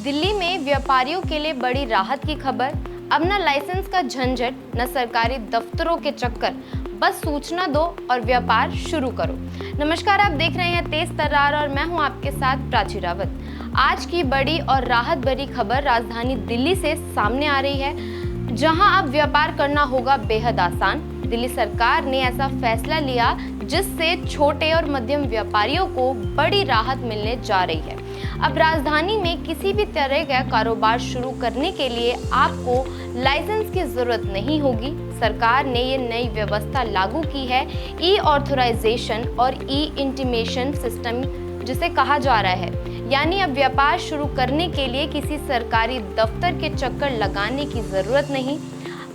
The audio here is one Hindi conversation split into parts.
दिल्ली में व्यापारियों के लिए बड़ी राहत की खबर। अब न लाइसेंस का झंझट, न सरकारी दफ्तरों के चक्कर, बस सूचना दो और व्यापार शुरू करो। नमस्कार, आप देख रहे हैं तेज तर्रार और मैं हूं आपके साथ प्राची रावत। आज की बड़ी और राहत भरी खबर राजधानी दिल्ली से सामने आ रही है, जहां अब व्यापार करना होगा बेहद आसान। दिल्ली सरकार ने ऐसा फैसला लिया जिससे छोटे और मध्यम व्यापारियों को बड़ी राहत मिलने जा रही है। अब राजधानी में किसी भी तरह का कारोबार शुरू करने के लिए आपको लाइसेंस की जरूरत नहीं होगी। सरकार ने ये नई व्यवस्था लागू की है, ई ऑथराइजेशन और ई इंटीमेशन सिस्टम जिसे कहा जा रहा है। यानी अब व्यापार शुरू करने के लिए किसी सरकारी दफ्तर के चक्कर लगाने की जरूरत नहीं।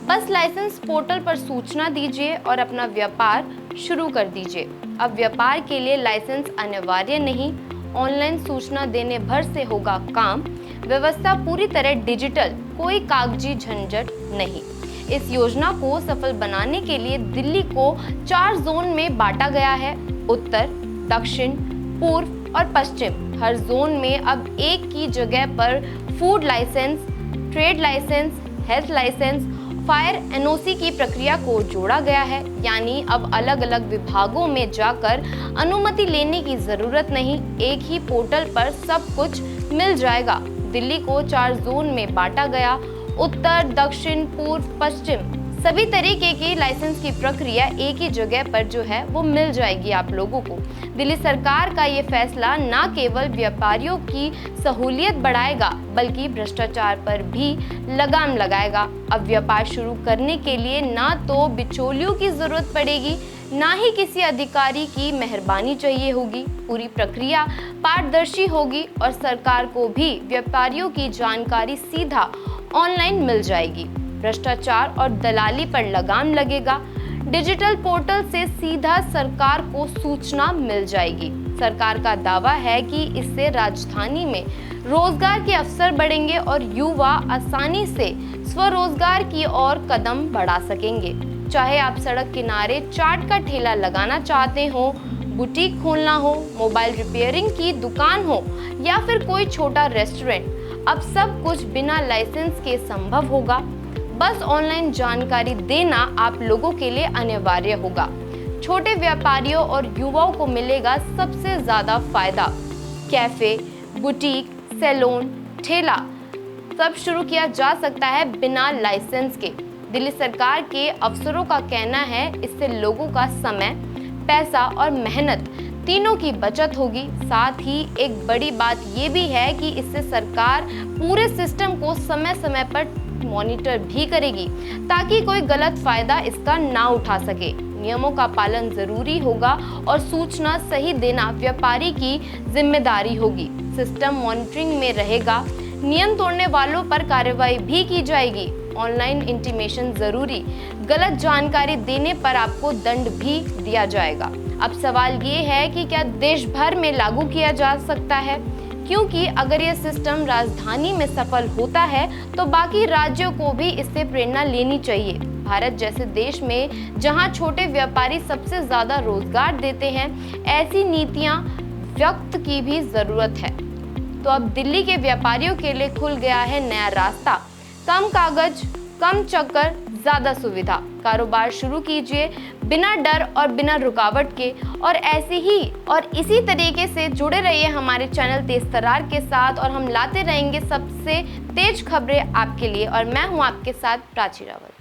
बस लाइसेंस पोर्टल पर सूचना दीजिए और अपना व्यापार शुरू कर दीजिए। अब व्यापार के लिए लाइसेंस अनिवार्य नहीं, ऑनलाइन सूचना देने भर से होगा काम। व्यवस्था पूरी तरह डिजिटल, कोई कागजी झंझट नहीं। इस योजना को सफल बनाने के लिए दिल्ली को 4 जोन में बांटा गया है: उत्तर, दक्षिण, पूर्व और पश्चिम। हर जोन में अब एक ही जगह पर food licence, trade licence, health licence, fire NOC की प्रक्रिया को जोड़ा गया है। यानी अब अलग अलग विभागों में जाकर अनुमति लेने की जरूरत नहीं, एक ही पोर्टल पर सब कुछ मिल जाएगा। दिल्ली को 4 जोन में बांटा गया: उत्तर, दक्षिण, पूर्व, पश्चिम। सभी तरीके की लाइसेंस की प्रक्रिया एक ही जगह पर जो है वो मिल जाएगी आप लोगों को। दिल्ली सरकार का ये फैसला न केवल व्यापारियों की सहूलियत बढ़ाएगा बल्कि भ्रष्टाचार पर भी लगाम लगाएगा। अब व्यापार शुरू करने के लिए ना तो बिचौलियों की जरूरत पड़ेगी, ना ही किसी अधिकारी की मेहरबानी चाहिए होगी। पूरी प्रक्रिया पारदर्शी होगी और सरकार को भी व्यापारियों की जानकारी सीधा ऑनलाइन मिल जाएगी। भ्रष्टाचार और दलाली पर लगाम लगेगा। डिजिटल पोर्टल से सीधा सरकार को सूचना मिल जाएगी। सरकार का दावा है कि इससे राजधानी में रोजगार के अवसर बढ़ेंगे और युवा आसानी से स्वरोजगार की ओर कदम बढ़ा सकेंगे। चाहे आप सड़क किनारे चाट का ठेला लगाना चाहते हो, बुटीक खोलना हो, मोबाइल रिपेयरिंग की दुकान हो या फिर कोई छोटा रेस्टोरेंट, अब सब कुछ बिना लाइसेंस के संभव होगा। बस ऑनलाइन जानकारी देना आप लोगों के लिए अनिवार्य होगा। छोटे व्यापारियों और युवाओं को मिलेगा सबसे ज्यादा फायदा। कैफे, बुटीक, सैलून, ठेला सब शुरू किया जा सकता है बिना लाइसेंस के। दिल्ली सरकार के अफसरों का कहना है इससे लोगों का समय, पैसा और मेहनत तीनों की बचत होगी। साथ ही एक बड़ी बात ये भी है कि इससे सरकार पूरे सिस्टम को समय समय पर मॉनिटर भी करेगी ताकि कोई गलत फायदा इसका ना उठा सके। नियमों का पालन जरूरी होगा और सूचना सही देना व्यापारी की जिम्मेदारी होगी। सिस्टम मॉनिटरिंग में रहेगा, नियम तोड़ने वालों पर कार्रवाई भी की जाएगी। ऑनलाइन इंटीमेशन जरूरी, गलत जानकारी देने पर आपको दंड भी दिया जाएगा। अब सवाल ये है कि क्या देश भर में लागू किया जा सकता है, क्योंकि अगर ये सिस्टम राजधानी में सफल होता है तो बाकी राज्यों को भी इससे प्रेरणा लेनी चाहिए। भारत जैसे देश में जहां छोटे व्यापारी सबसे ज्यादा रोजगार देते हैं, ऐसी नीतियां व्यक्त की भी जरूरत है। तो अब दिल्ली के व्यापारियों के लिए खुल गया है नया रास्ता। कम कागज, कम चक्कर, ज्यादा सुविधा। कारोबार शुरू कीजिए बिना डर और बिना रुकावट के। और ऐसे ही और इसी तरीके से जुड़े रहिए हमारे चैनल तेज तर्रार के साथ और हम लाते रहेंगे सबसे तेज खबरें आपके लिए। और मैं हूं आपके साथ प्राची रावत।